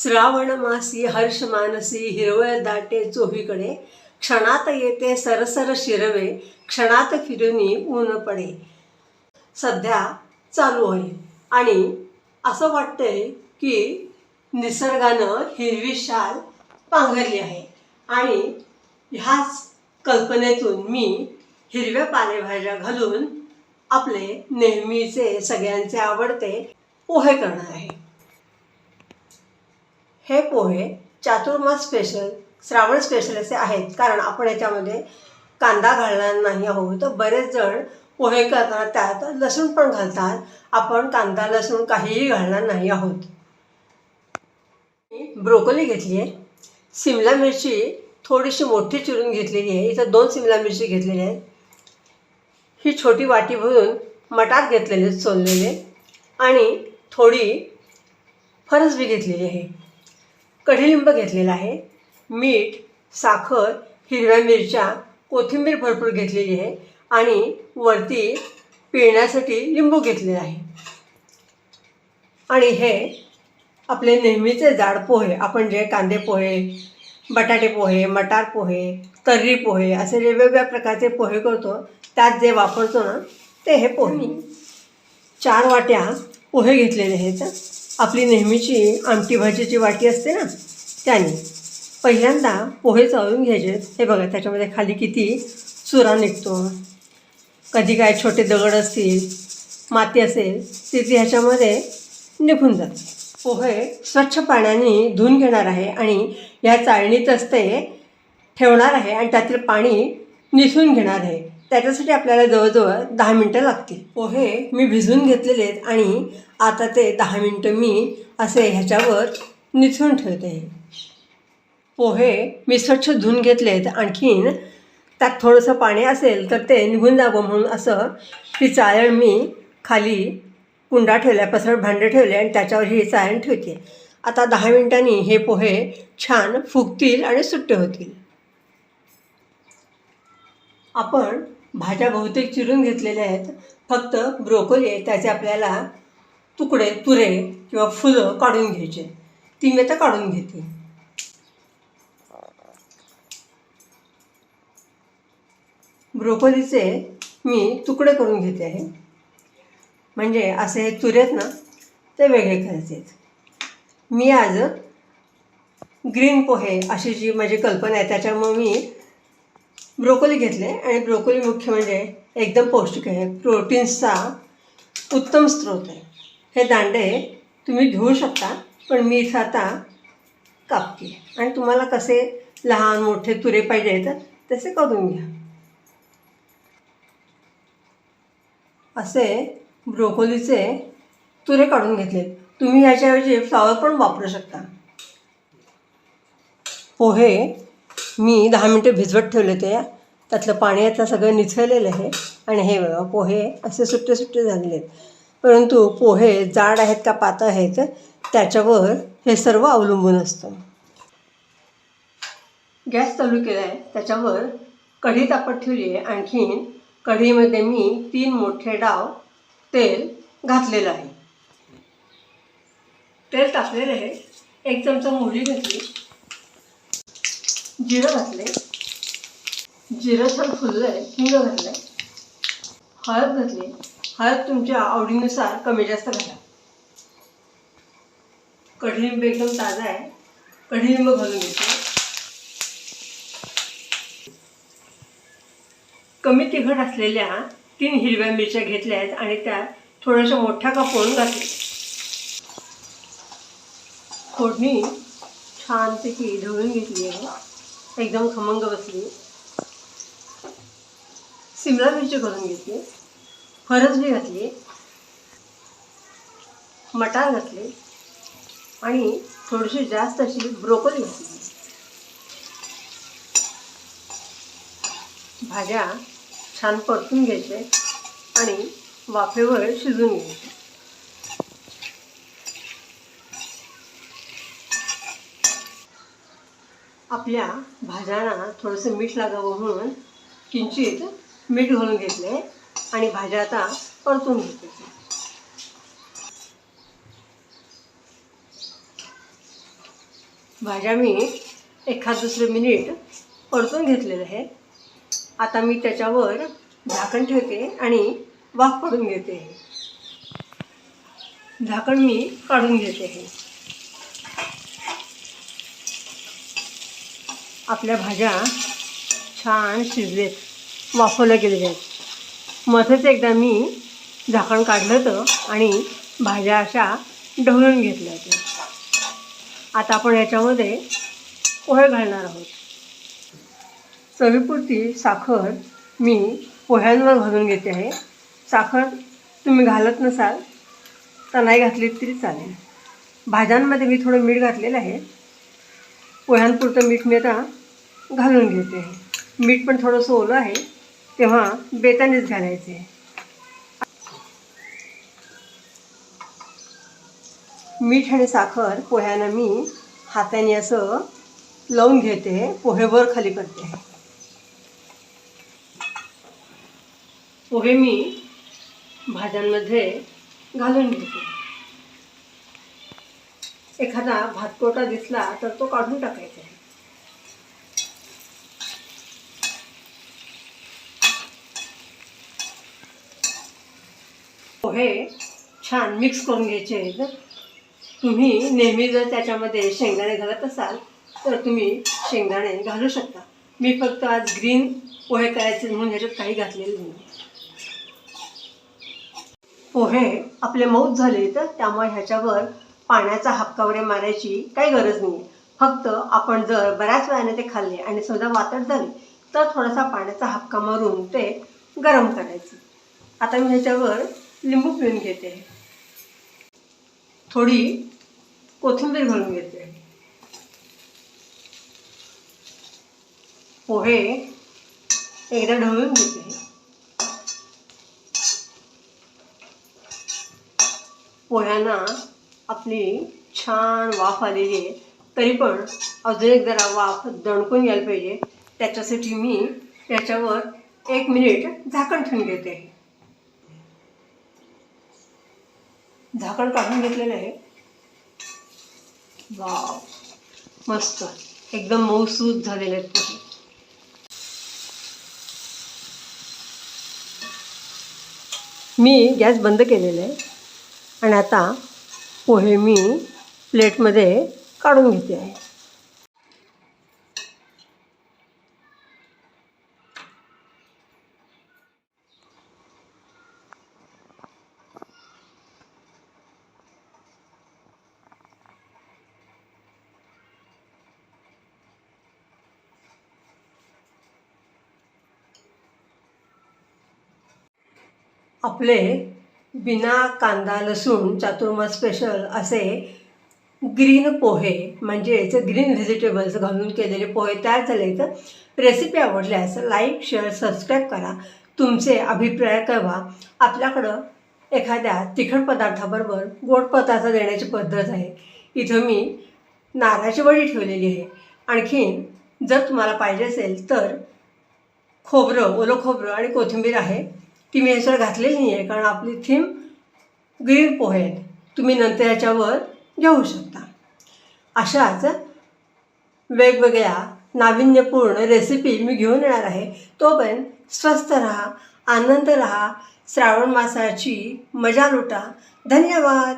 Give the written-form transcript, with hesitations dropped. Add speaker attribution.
Speaker 1: श्रावण मासी हर्ष मानसी हिरवळ दाटे चोहीकडे, क्षणात येते सरसर शिरवे, क्षणात फिरुनी ऊन पडे. सध्या चालू आहे आणि असं वाटतंय की निसर्गानं हिरवी शाल पांघरली आहे आणि ह्याच कल्पनेतून मी हिरव्या पालेभाज्या घालून आपले नेहमीचे सगळ्यांचे आवडते पोहे करणार आहे. हे पोहे चातुर्मास स्पेशल, श्रावण स्पेशल असे आहेत, कारण आपण याच्यामध्ये कांदा घालणार नाही आहोत. बरेच जण पोहे करताना त्यात लसूण पण घालतात. आपण कांदा लसूण काहीही घालणार नाही आहोत. ब्रोकोली घेतली आहे, सिमला मिरची थोडीशी मोठी चिरून घेतलेली आहे. इथं 2 सिमला मिरची घेतलेल्या आहेत. ही छोटी वाटी भरून मटार घेतलेले सोललेले आणि थोडी फरसबी घेतलेली आहे. कढीलिंब घेतलेला आहे. मीठ, साखर, हिरव्या मिरच्या, कोथिंबीर भरपूर घेतलेली आहे आणि वरती पिळण्यासाठी लिंबू घेतलेला आहे. आणि हे आपले नेहमीचे जाड पोहे, आपण जे कांदे पोहे, बटाटे पोहे, मटार पोहे, तर्री पोहे असे वेगवेगळ्या प्रकारचे पोहे करतो, त्यात जे वापरतो ना ते हे पोहे. 4 वाट्या पोहे घेतलेले आहेत. आपली नेहमीची आमटी भाजीची वाटी असते ना त्याने. पहिल्यांदा पोहे चाळून घ्यायचे. हे बघा त्याच्यामध्ये खाली किती चुरा निघतो. कधी काय छोटे दगड असतील, माती असेल ती ह्याच्यामध्ये निघून जाते. पोहे स्वच्छ पाण्याने धुवून घेणार आहे आणि या चाळणीतच ते ठेवणार आहे आणि त्यातील पाणी निथळून घेणार आहे. त्याच्यासाठी आपल्याला जवळजवळ 10 मिनटं लागतील. पोहे मी भिजवून घेतलेले आहेत आणि आता ते 10 मिनटं मी असे ह्याच्यावर निथळून ठेवते. पोहे मी स्वच्छ धुवून घेतले आहेत. आणखीन त्यात थोडंसं पाणी असेल तर ते निघून जावं म्हणून असं ही चाळण मी खाली कुंडा ठेवला, पसरट भांडे ठेवले आणि त्याच्यावर ही चाळण ठेवते. आता 10 मिनटांनी हे पोहे छान फुगतील आणि सुट्टे होतील. आपण भाज्या बहुतेक चिरून घेतलेल्या आहेत. फक्त ब्रोकोली आहे, त्याचे आपल्याला तुकडे, तुरे किंवा फुलं काढून घ्यायचे. ती मी आता काढून घेते. ब्रोकोलीचे मी तुकडे करून घेते आहे. म्हणजे असे हे तुरे आहेत ना ते वेगळे करायचे आहेत. मी आज ग्रीन पोहे अशी जी माझी कल्पना आहे त्याच्यामुळे मी ब्रोकोली घेतले आणि ब्रोकोली मुख्य म्हणजे एकदम पौष्टिक आहे, प्रोटीन्सचा उत्तम स्रोत आहे. हे दांडे तुम्ही घेऊ शकता, पण मी इथं आता कापते आणि तुम्हाला कसे लहान मोठे तुरे पाहिजे तर तसे करून घ्या. असे ब्रोकोलीचे तुरे काढून घेतले. तुम्ही ह्याच्याऐवजी फ्लॉवर पण वापरू शकता. पोहे मी 10 मिनटं भिजवत ठेवले ते. त्यातलं पाणी आता सगळं निथळलेलं आहे आणि हे बघा पोहे असे सुट्टे सुट्टे झालेले आहेत. परंतु पोहे जाड आहेत का पातळ आहेत त्याच्यावर हे सर्व अवलंबून असतं. गॅस चालू केला आहे, त्याच्यावर कढी तापत ठेवली आहे. आणखीन कढीमध्ये मी 3 मोठे डाव तेल घातलेलं आहे. तेल टाकलेलं आहे. 1 चमचा मोहरी घातली, जिरं घातले, जिरं छान फुललं आहे, हिंग घातलं आहे, हळद घातली. हळद तुमच्या आवडीनुसार कमी जास्त घाला. कढीलिंब एकदम ताजा आहे, कढीलिंब घालून घेते. कमी तिखट असलेल्या 3 हिरव्या मिरच्या घेतल्या आहेत आणि त्या थोड्याशा मोठ्या कापून घातल्या. फोडणी छानपैकी ढवळून घेतली आहे, एकदम खमंग बसली. सिमला मिरची घालून घेतली, फरसबी घातली, मटार घातले आणि थोडीशी जास्त अशी ब्रोकोली घातली. भाज्या छान परतून घ्यायचे आणि वाफेवर शिजून घ्यायचे. आपल्या भाज्यांना थोडंसं मीठ लागावं म्हणून किंचित मीठ घालून घेतले आणि भाज्या आता परतून घेते. भाज्या मी एखाद दुसरं मिनिट परतून घेतलेलं आहे. आता मी त्याच्यावर झाकण ठेवते आणि वाफ काढून घेते. झाकण मी काढून घेते आहे. आपल्या भाज्या छान शिजलेत, वाफवल्या गेलेल्या आहेत. मध्येच एकदा मी झाकण काढलं होतं आणि भाज्या अशा ढवळून घेतल्या होत्या. आता आपण याच्यामध्ये पोहे घालणार आहोत. चवीपुरती साखर मी पोह्यांवर घालून घेते आहे. साखर तुम्ही घालत नसाल तर नाही घातली तरी चालेल. भाज्यांमध्ये मी थोडं मीठ घातलेलं आहे. पोह्यांपुरतं मीठ मी आता घालून घेते आहे. मीठ पण थोडंसं ओलं आहे, तेव्हा बेतानेच घालायचे आहे. मीठ आणि साखर पोह्यांना मी हाताने असं लावून घेते, पोहे वर खाली करते. पोहे मी भाज्यांमध्ये घालून घेते. एखादा भातकोटा दिसला तर तो काढून टाकायचा. पोहे छान मिक्स करून घ्यायचे आहेत. तुम्ही नेहमी जर त्याच्यामध्ये शेंगदाणे घालत असाल तर तुम्ही शेंगदाणे घालू शकता. मी फक्त आज ग्रीन पोहे करायचे म्हणून ह्याच्यात काही घातलेलं नाही. पोहे आपले मऊच झाले तर त्यामुळे ह्याच्यावर पाण्याचा हापका वगैरे मारायची काही गरज नाही. फक्त आपण जर बऱ्याच वेळाने ते खाल्ले आणि समजा वातड झाले तर थोडासा पाण्याचा हापका मारून ते गरम करायचे. आता मी ह्याच्यावर लिंबू पिळून घेते. थोडी कोथिंबीर घालून घेते. पोहे एकदा ढवळून घेते. पोह्यांना आपली छान वाफ आलेली आहे, तरी पण अजून एक जरा वाफ दणकून यायला पाहिजे. त्याच्यासाठी मी याच्यावर 1 मिनिट झाकण ठेवून घेते. झाकण काढून घेतलेलं आहे. वाव, मस्त एकदम मऊसूत झालेले आहेत पोहे. मी गॅस बंद केलेला आहे आणि आता पोहे मी प्लेटमध्ये काढून घेते आहे. आपले बिना कांदा लसूण चातुर्मास स्पेशल असे ग्रीन पोहे म्हणजेच ग्रीन व्हेजिटेबल्स घालून केलेले पोहे तयार झाले. तर रेसिपी आवडल्यास लाईक शेअर सबस्क्राईब करा. तुमचे अभिप्राय कळवा. आपल्याकडं एखाद्या तिखट पदार्थाबरोबर गोड पदार्थ देण्याची पद्धत आहे. इथं मी नारळाची वडी ठेवलेली आहे. आणखीन जर तुम्हाला पाहिजे असेल तर खोबरं, ओलं खोबरं आणि कोथिंबीर आहे. ती मी याच्यावर घातलेली नाही आहे कारण आपली थीम ग्रीन पोहे आहेत. तुम्ही नंतर याच्यावर घेऊ शकता. अशाच वेगवेगळ्या नाविन्यपूर्ण रेसिपी मी घेऊन येणार आहे. तोपर्यंत स्वस्थ राहा, आनंद राहा, श्रावण मासाची मजा लुटा. धन्यवाद.